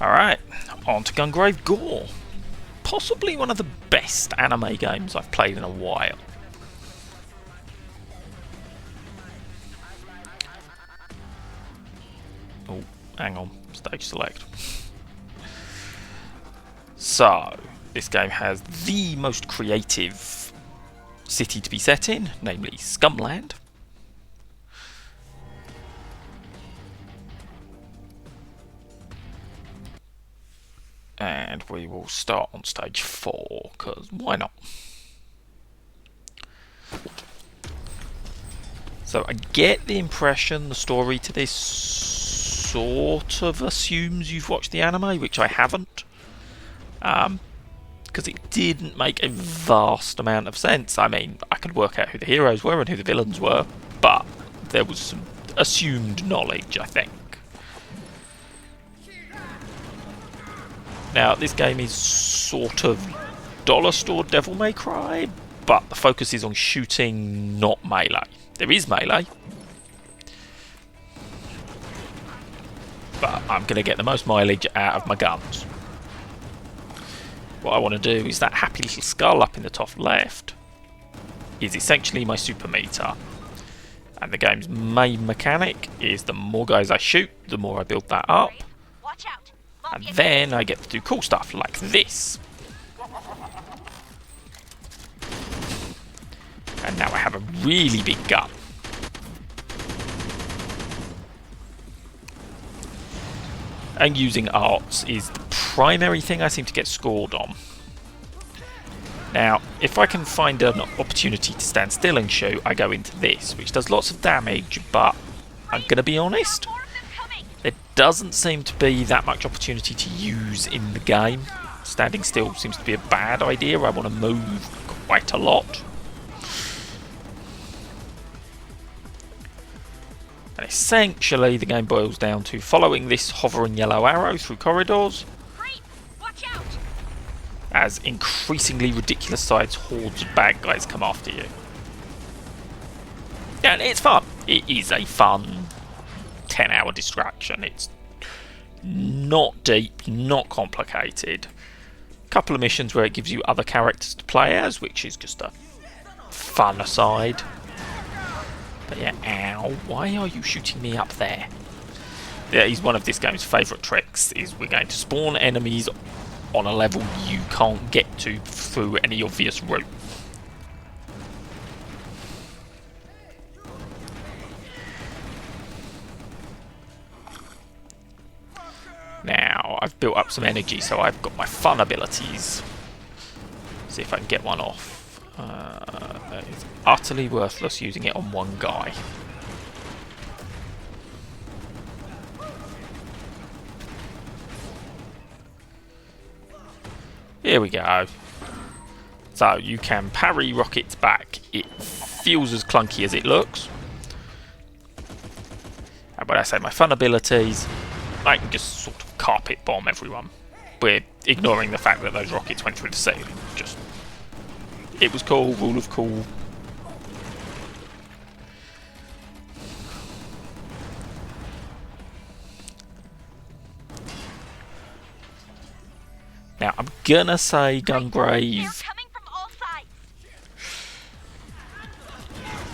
Alright, on to Gungrave G.O.R.E. Possibly one of the best anime games I've played in a while. Oh, hang on, stage select. So, this game has the most creative city to be set in, namely Scumland. And we will start on stage 4, because why not? So I get the impression the story to this sort of assumes you've watched the anime, which I haven't. Because it didn't make a vast amount of sense. I mean, I could work out who the heroes were and who the villains were, but there was some assumed knowledge, I think. Now, this game is sort of dollar store Devil May Cry, but the focus is on shooting, not melee. There is melee, but I'm going to get the most mileage out of my guns. What I want to do is that happy little skull up in the top left is essentially my super meter. And the game's main mechanic is the more guys I shoot, the more I build that up. Watch out. And then I get to do cool stuff like this. And now I have a really big gun. And using arts is the primary thing I seem to get scored on. Now, if I can find an opportunity to stand still and shoot, I go into this, which does lots of damage, but I'm going to be honest, there doesn't seem to be that much opportunity to use in the game. Standing still seems to be a bad idea. I want to move quite a lot. And essentially the game boils down to following this hovering yellow arrow through corridors as increasingly ridiculous sized hordes of bad guys come after you. And it's fun. It is a fun 10-hour distraction. It's not deep, not complicated. A couple of missions where it gives you other characters to play as, which is just a fun aside. But yeah, ow, why are you shooting me up there? That is one of this game's favourite tricks, is we're going to spawn enemies on a level you can't get to through any obvious route. Now, I've built up some energy, so I've got my fun abilities. See if I can get one off. It's utterly worthless using it on one guy. Here we go. So you can parry rockets back. It feels as clunky as it looks. And when I say my fun abilities, I can just sort of carpet bomb everyone. We're ignoring the fact that those rockets went through the ceiling. Just, it was cool, rule of cool. Now, I'm gonna say Gungrave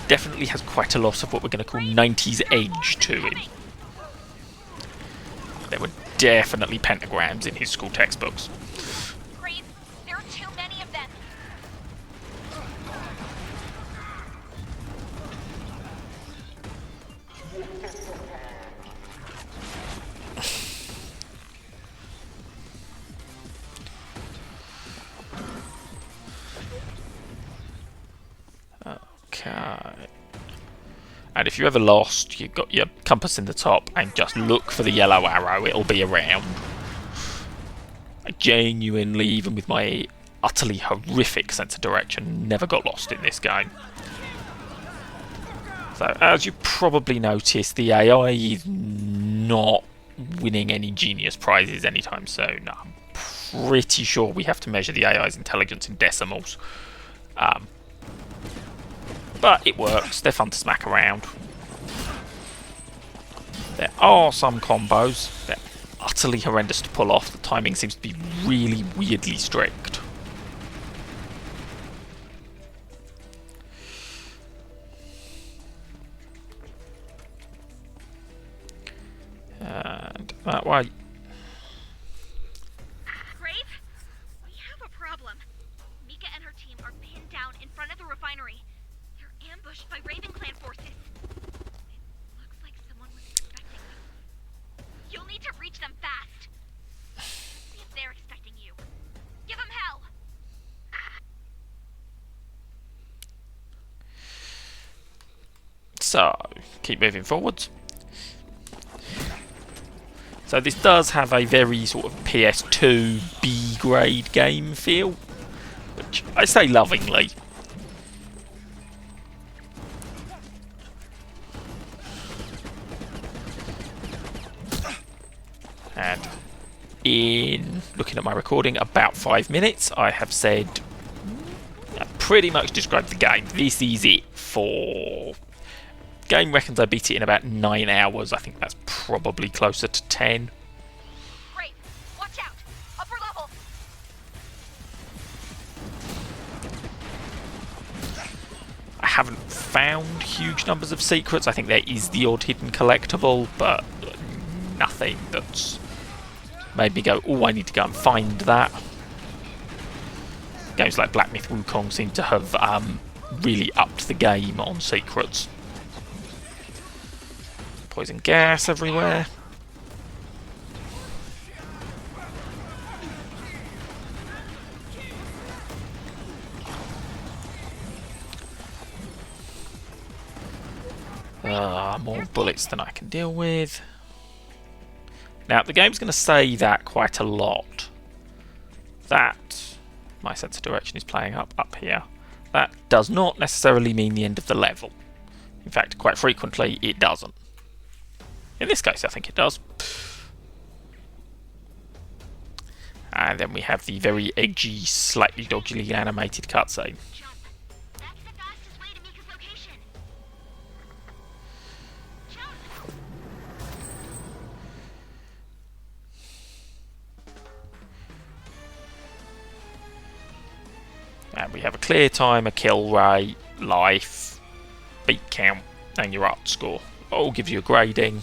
definitely has quite a lot of what we're gonna call 90s edge to him. There were definitely pentagrams in his school textbooks. There are too many of them. Okay. And if you're ever lost, you've got your compass in the top and just look for the yellow arrow, it'll be around. I genuinely, even with my utterly horrific sense of direction, never got lost in this game. So, as you probably noticed, the AI is not winning any genius prizes anytime soon. I'm pretty sure we have to measure the AI's intelligence in decimals. But it works, they're fun to smack around. There are some combos. There utterly horrendous to pull off. The timing seems to be really weirdly strict. And that way. Grave, we have a problem. Mika and her team are pinned down in front of the refinery. They're ambushed by Raven Clan forces. It looks like someone was expecting them. You'll need to reach them fast. See if they're expecting you. Give them hell. So, keep moving forwards. So this does have a very sort of PS2 B-grade game feel, which I say lovingly. And in looking at my recording, about 5 minutes, I have said, I pretty much described the game. This is it for... Game reckons I beat it in about 9 hours. I think that's probably closer to 10. Great. Watch out. Upper level. I haven't found huge numbers of secrets. I think there is the odd hidden collectible, but nothing that's made me go, oh, I need to go and find that. Games like Black Myth Wukong seem to have really upped the game on secrets. Poison gas everywhere. More bullets than I can deal with. Now, the game's going to say that quite a lot. That, my sense of direction is playing up here. That does not necessarily mean the end of the level. In fact, quite frequently, it doesn't. In this case, I think it does. And then we have the very edgy, slightly dodgily animated cutscene. Jump. That's the fastest way to Mika's location. Jump. And we have a clear time, a kill rate, life, beat count, and your art score. All gives you a grading.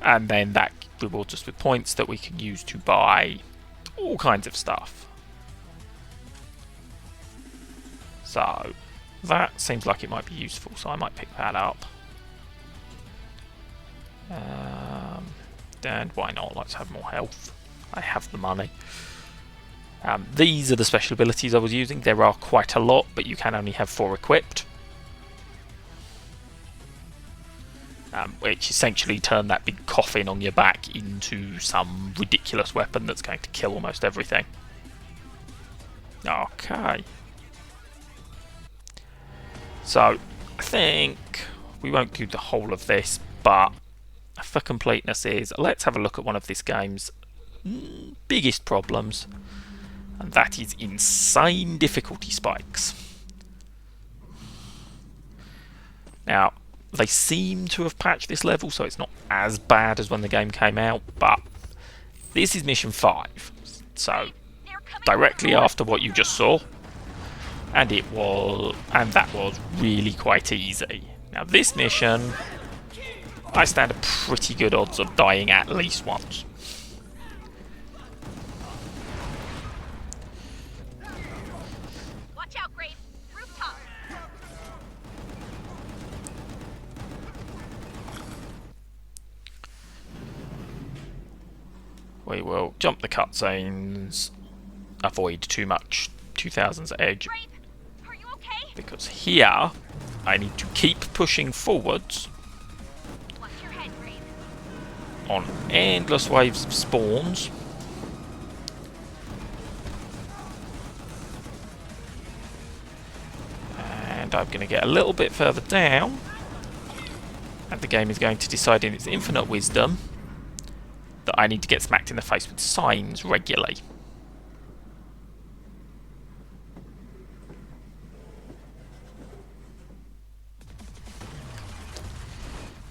And then that rewards us with points that we can use to buy all kinds of stuff. So that seems like it might be useful, so I might pick that up. And why not? Let's have more health. I have the money. These are the special abilities I was using. There are quite a lot, but you can only have 4 equipped. Which essentially turn that big coffin on your back into some ridiculous weapon that's going to kill almost everything. Okay. So, I think we won't do the whole of this, but for completeness is, let's have a look at one of this game's biggest problems, and that is insane difficulty spikes. Now, they seem to have patched this level, so it's not as bad as when the game came out, but this is mission 5, so directly after what you just saw, and that was really quite easy. Now this mission, I stand a pretty good odds of dying at least once. Watch out, Grave. Rooftop. We will jump the cutscenes, avoid too much 2000's edge, Grave, are you okay? because here I need to keep pushing forwards Watch your head, Grave. on endless waves of spawns. And I'm going to get a little bit further down, and the game is going to decide in its infinite wisdom that I need to get smacked in the face with signs regularly.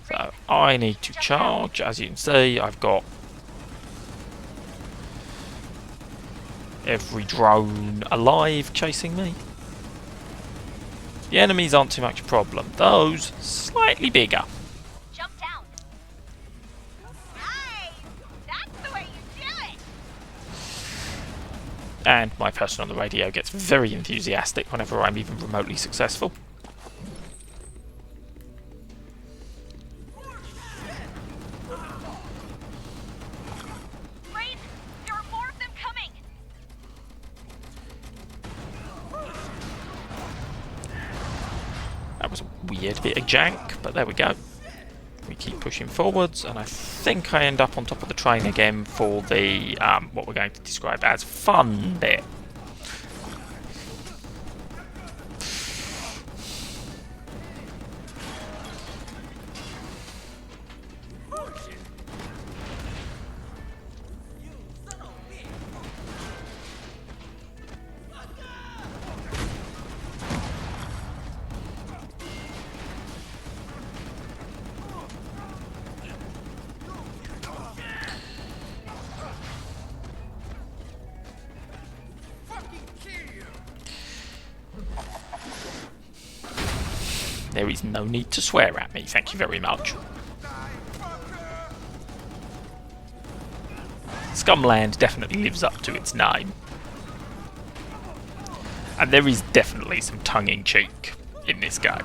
So I need to charge. As you can see, I've got every drone alive chasing me. The enemies aren't too much a problem. Those, slightly bigger. Jump down. Nice! That's the way you do it! And my person on the radio gets very enthusiastic whenever I'm even remotely successful. Rain, there are more of them coming! That was a weird bit of jank, but there we go. We keep pushing forwards, and I think I end up on top of the train again for the, what we're going to describe as fun bit. There is no need to swear at me, thank you very much. Scumland definitely lives up to its name. And there is definitely some tongue-in-cheek in this game.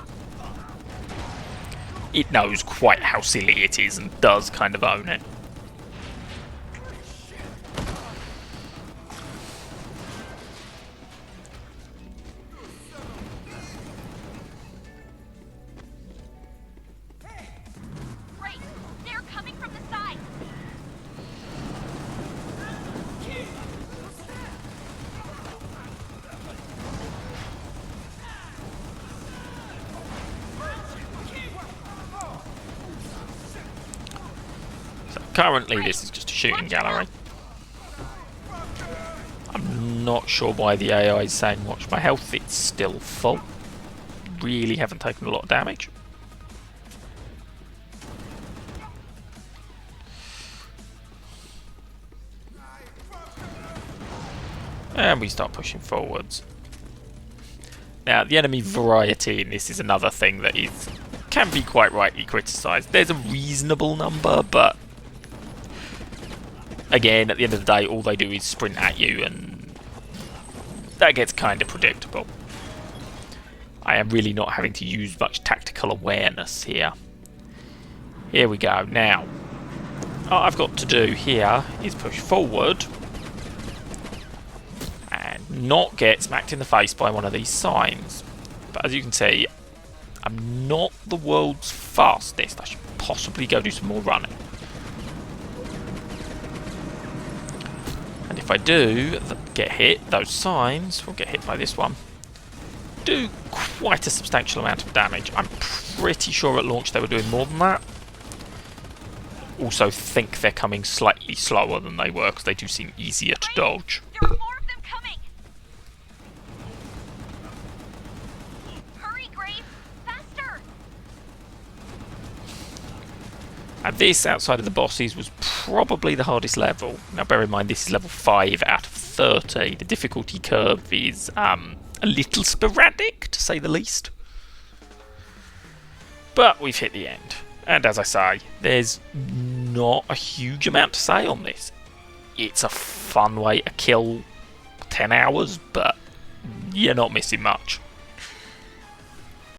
It knows quite how silly it is and does kind of own it. Great! They're coming from the side! So currently this is just a shooting gallery. I'm not sure why the AI is saying watch my health, it's still full. Really haven't taken a lot of damage. And we start pushing forwards. Now, the enemy variety in this is another thing that can be quite rightly criticised. There's a reasonable number, but again, at the end of the day, all they do is sprint at you, and that gets kind of predictable. I am really not having to use much tactical awareness here. Here we go. Now, all I've got to do here is push forward and not get smacked in the face by one of these signs. But as you can see, I'm not the world's fastest. I should possibly go do some more running. And if I do get hit, those signs will get hit by this one. Do quite a substantial amount of damage. I'm pretty sure at launch they were doing more than that. Also think they're coming slightly slower than they were because they do seem easier to dodge. There are more of them coming! Hurry, Grave! Faster! And this, outside of the bosses, was probably the hardest level. Now bear in mind this is level 5 out of 30. The difficulty curve is a little sporadic, to say the least. But we've hit the end. And as I say, there's not a huge amount to say on this. It's a fun way to kill 10 hours, but you're not missing much.